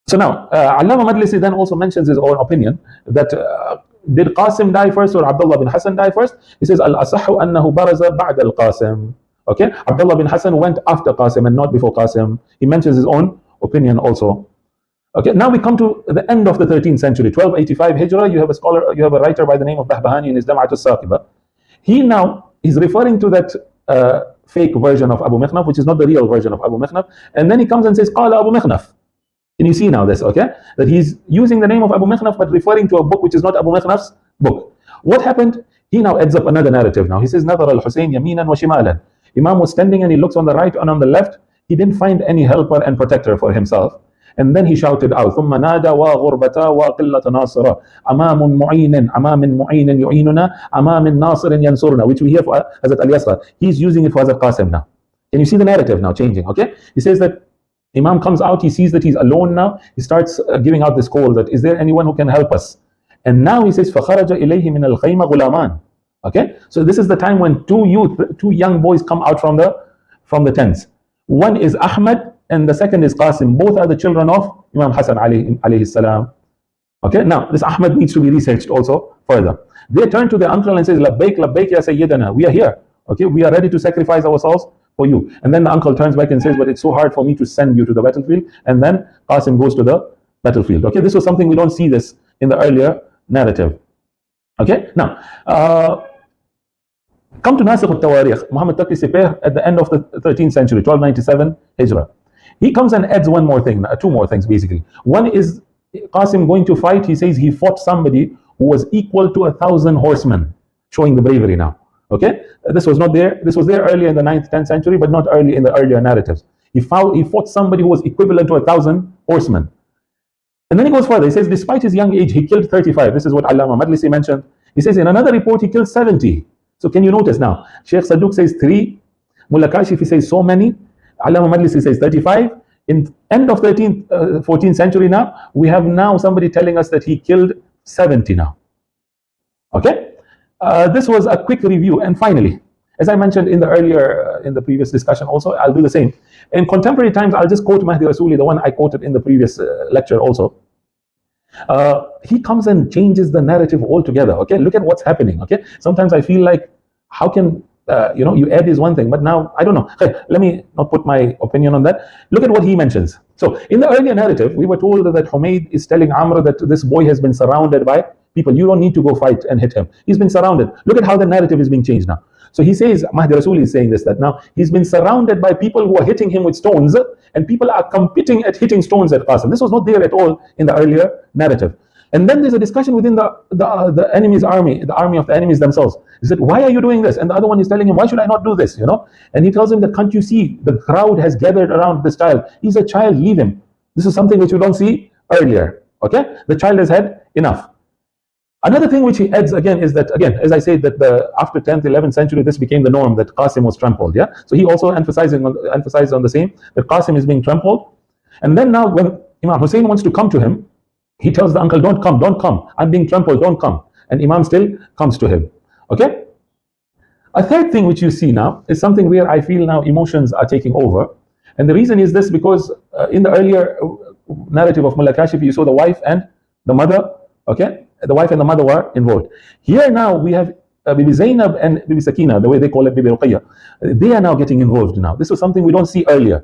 so now, Allama Majlisi then also mentions his own opinion that did Qasim die first or Abdullah bin Hasan die first? He says, Al-Asahhu annahu baraza ba'da al-Qasim. Okay? Abdullah bin Hasan went after Qasim and not before Qasim. He mentions his own opinion also. Okay, now we come to the end of the 13th century, 1285 Hijrah. You have a scholar, you have a writer by the name of Bahbahani in his Dam'at al-Saqiba. He now is referring to that fake version of Abu Mikhnaf, which is not the real version of Abu Mikhnaf. And then he comes and says, Qala Abu Mikhnaf. Can you see now this, okay? That he's using the name of Abu Mikhnaf but referring to a book which is not Abu Mikhnaf's book. What happened? he now adds up another narrative now. He says, Nadar al-Hussein yaminan wa shimalan. Imam was standing and he looks on the right and on the left. He didn't find any helper and protector for himself. And then he shouted out, ثم نادى وغربتا وقلة ناصرة أمام معين أمام معين يعيننا أمام ناصر ينصرنا, which we hear for Hazrat al-Yasra. He's using it for Hazrat Qasim now. Can you see the narrative now changing? Okay, he says that Imam comes out, he sees that he's alone now. He starts giving out this call that, is there anyone who can help us? And now he says, فَخَرَجَ إِلَيْهِ مِنَ الْخَيْمَ غُلَامَانِ. Okay, so this is the time when two young boys come out from the tents. One is Ahmad and the second is Qasim. Both are the children of Imam Hasan alayhi salam. Okay, now this Ahmad needs to be researched also further. They turn to their uncle and says, Labbaik, Labbaik ya Sayyidana. We are here. Okay, we are ready to sacrifice ourselves for you. And then the uncle turns back and says, but it's so hard for me to send you to the battlefield. And then Qasim goes to the battlefield. Okay, this was something we don't see this in the earlier narrative. Okay, now come to Nasikh al-Tawarikh, Muhammad Taqi Sipeh at the end of the 13th century, 1297 Hijrah. He comes and adds one more thing, two more things basically. One is Qasim going to fight. He says he fought somebody who was equal to 1,000 horsemen, showing the bravery now. Okay, this was not there. This was there earlier in the 9th, 10th century, but not early in the earlier narratives. He fought somebody who was equivalent to 1,000 horsemen. And then he goes further. He says, despite his young age, he killed 35. This is what Allama Majlisi mentioned. He says in another report, he killed 70. So can you notice now? Sheikh Saduq says 3. Mullah Kashifi says so many. Allama Majlisi says 35. In end of 13th, 14th century now, we have now somebody telling us that he killed 70 now. Okay? This was a quick review. And finally, as I mentioned in the previous discussion also, I'll do the same. In contemporary times, I'll just quote Mahdi Rasuli, the one I quoted in the previous lecture also. He comes and changes the narrative altogether. Okay, look at what's happening. Okay, sometimes I feel like, how can you add is one thing, but now I don't know. Okay, let me not put my opinion on that. Look at what he mentions. So in the earlier narrative, we were told that Humayd is telling Amr that this boy has been surrounded by people. You don't need to go fight and hit him. He's been surrounded. Look at how the narrative is being changed now. So he says, Mahdi Rasuli is saying this, that now he's been surrounded by people who are hitting him with stones, and people are competing at hitting stones at Qasim. This was not there at all in the earlier narrative. And then there's a discussion within the enemy's army, the army of the enemies themselves. He said, why are you doing this? And the other one is telling him, why should I not do this? And he tells him that, can't you see the crowd has gathered around this child? He's a child, leave him. This is something which you don't see earlier. Okay, the child has had enough. Another thing which he adds again is that, again, as I said, that after 10th, 11th century, this became the norm, that Qasim was trampled. Yeah, so he also emphasizes on the same, that Qasim is being trampled. And then now when Imam Hussein wants to come to him, he tells the uncle, don't come, I'm being trampled, don't come. And Imam still comes to him. Okay. A third thing which you see now is something where I feel now emotions are taking over. And the reason is this, because in the earlier narrative of Mullah Kashif, you saw the wife and the mother. Okay, the wife and the mother were involved. Here now we have Bibi Zainab and Bibi Sakina, the way they call it, Bibi Ruqayya. They are now getting involved now. This was something we don't see earlier.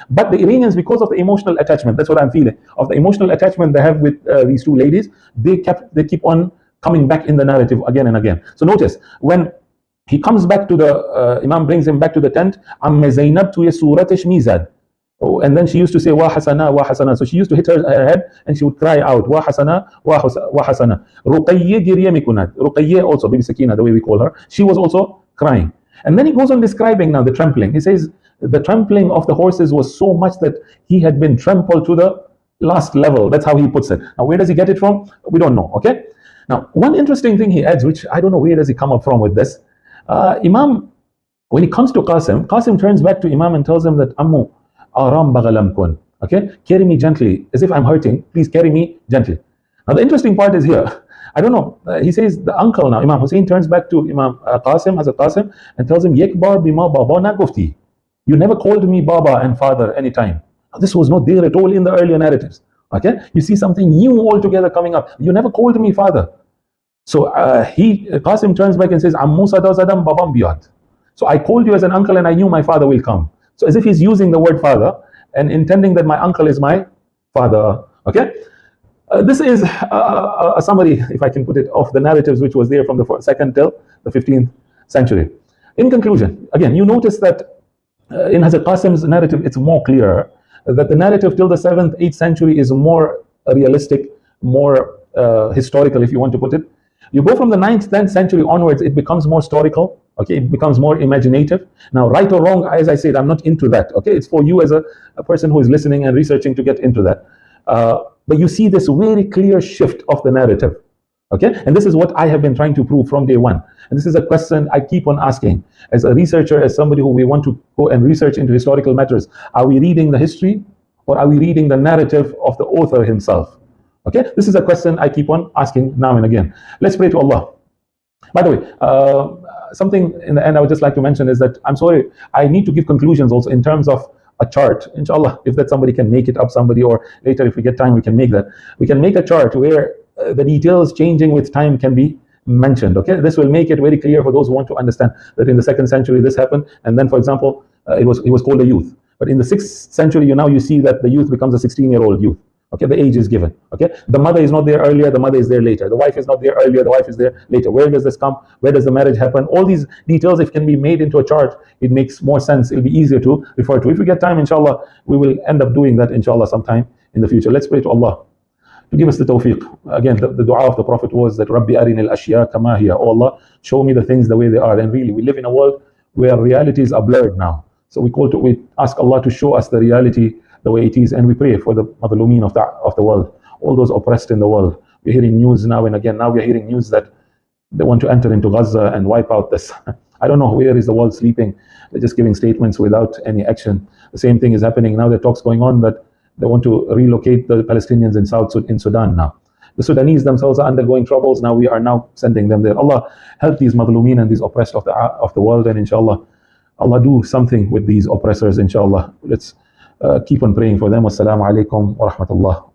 But the Iranians, because of the emotional attachment, that's what I'm feeling, of the emotional attachment they have with these two ladies, they keep on coming back in the narrative again and again. So notice, when he comes back to the, Imam brings him back to the tent, Amme Zainab tu ye suratish mizad. Oh, and then she used to say, Wa Hasana, Wa Hasana. So she used to hit her head and she would cry out, Wa Hasana, Wa Hasana. Ruqayye girye mikunat. Ruqayye also, Bibi Sakina, the way we call her, she was also crying. And then he goes on describing now the trampling. He says, the trampling of the horses was so much that he had been trampled to the last level. That's how he puts it. Now, where does he get it from? We don't know. Okay. Now, one interesting thing he adds, which I don't know where does he come up from with this. Imam, when it comes to Qasim turns back to Imam and tells him that Ammu, Aram bagalam kun. Okay, carry me gently, as if I'm hurting. Please carry me gently. Now, the interesting part is here. I don't know. He says the uncle now, Imam Hussein, turns back to Imam Qasim, Hazrat Qasim, and tells him, Yekbar bima baba na gufti. You never called me Baba and Father anytime. This was not there at all in the earlier narratives. Okay, you see something new altogether coming up. You never called me Father. So Qasim turns back and says, Ammu sada zadam babam biyad. So I called you as an uncle and I knew my father will come. So as if he's using the word father and intending that my uncle is my father. Okay, this is a summary, if I can put it, of the narratives which was there from the 2nd till the 15th century. In conclusion, again, you notice that in Hazrat Qasim's narrative, it's more clear that the narrative till the 7th, 8th century is more realistic, more historical, if you want to put it. You go from the 9th, 10th century onwards, it becomes more historical. Okay, it becomes more imaginative. Now, right or wrong, as I said, I'm not into that. Okay, it's for you as a person who is listening and researching to get into that. But you see this very clear shift of the narrative. Okay, and this is what I have been trying to prove from day one. And this is a question I keep on asking as a researcher, as somebody who we want to go and research into historical matters. Are we reading the history, or are we reading the narrative of the author himself? Okay, this is a question I keep on asking now and again. Let's pray to Allah. By the way, something in the end I would just like to mention is that I'm sorry, I need to give conclusions also in terms of a chart. Inshallah, if that somebody can make it up, somebody, or later if we get time, we can make that. We can make a chart where the details changing with time can be mentioned. Okay, this will make it very clear for those who want to understand that in the 2nd century this happened, and then, for example, he was called a youth. But in the 6th century, you see that the youth becomes a 16-year-old youth. Okay, the age is given. Okay, the mother is not there earlier, the mother is there later. The wife is not there earlier, the wife is there later. Where does this come? Where does the marriage happen? All these details, if can be made into a chart, it makes more sense. It'll be easier to refer to. If we get time, inshallah, we will end up doing that, inshallah, sometime in the future. Let's pray to Allah to give us the tawfiq. Again, the dua of the Prophet was that Rabbi arini al-ashya kama hiya. Oh Allah, show me the things the way they are. And really, we live in a world where realities are blurred now. So we ask Allah to show us the reality the way it is, and we pray for the madhlumin of the world, all those oppressed in the world. We're hearing news now and again. Now we're hearing news that they want to enter into Gaza and wipe out this. I don't know where is the world sleeping. They're just giving statements without any action. The same thing is happening now. There are talks going on that they want to relocate the Palestinians in Sudan now. The Sudanese themselves are undergoing troubles. Now we are now sending them there. Allah help these madhlumin and these oppressed of the world, and inshallah, Allah do something with these oppressors, inshallah. Let's keep on praying for them. Wassalamu alaikum wa rahmatullah.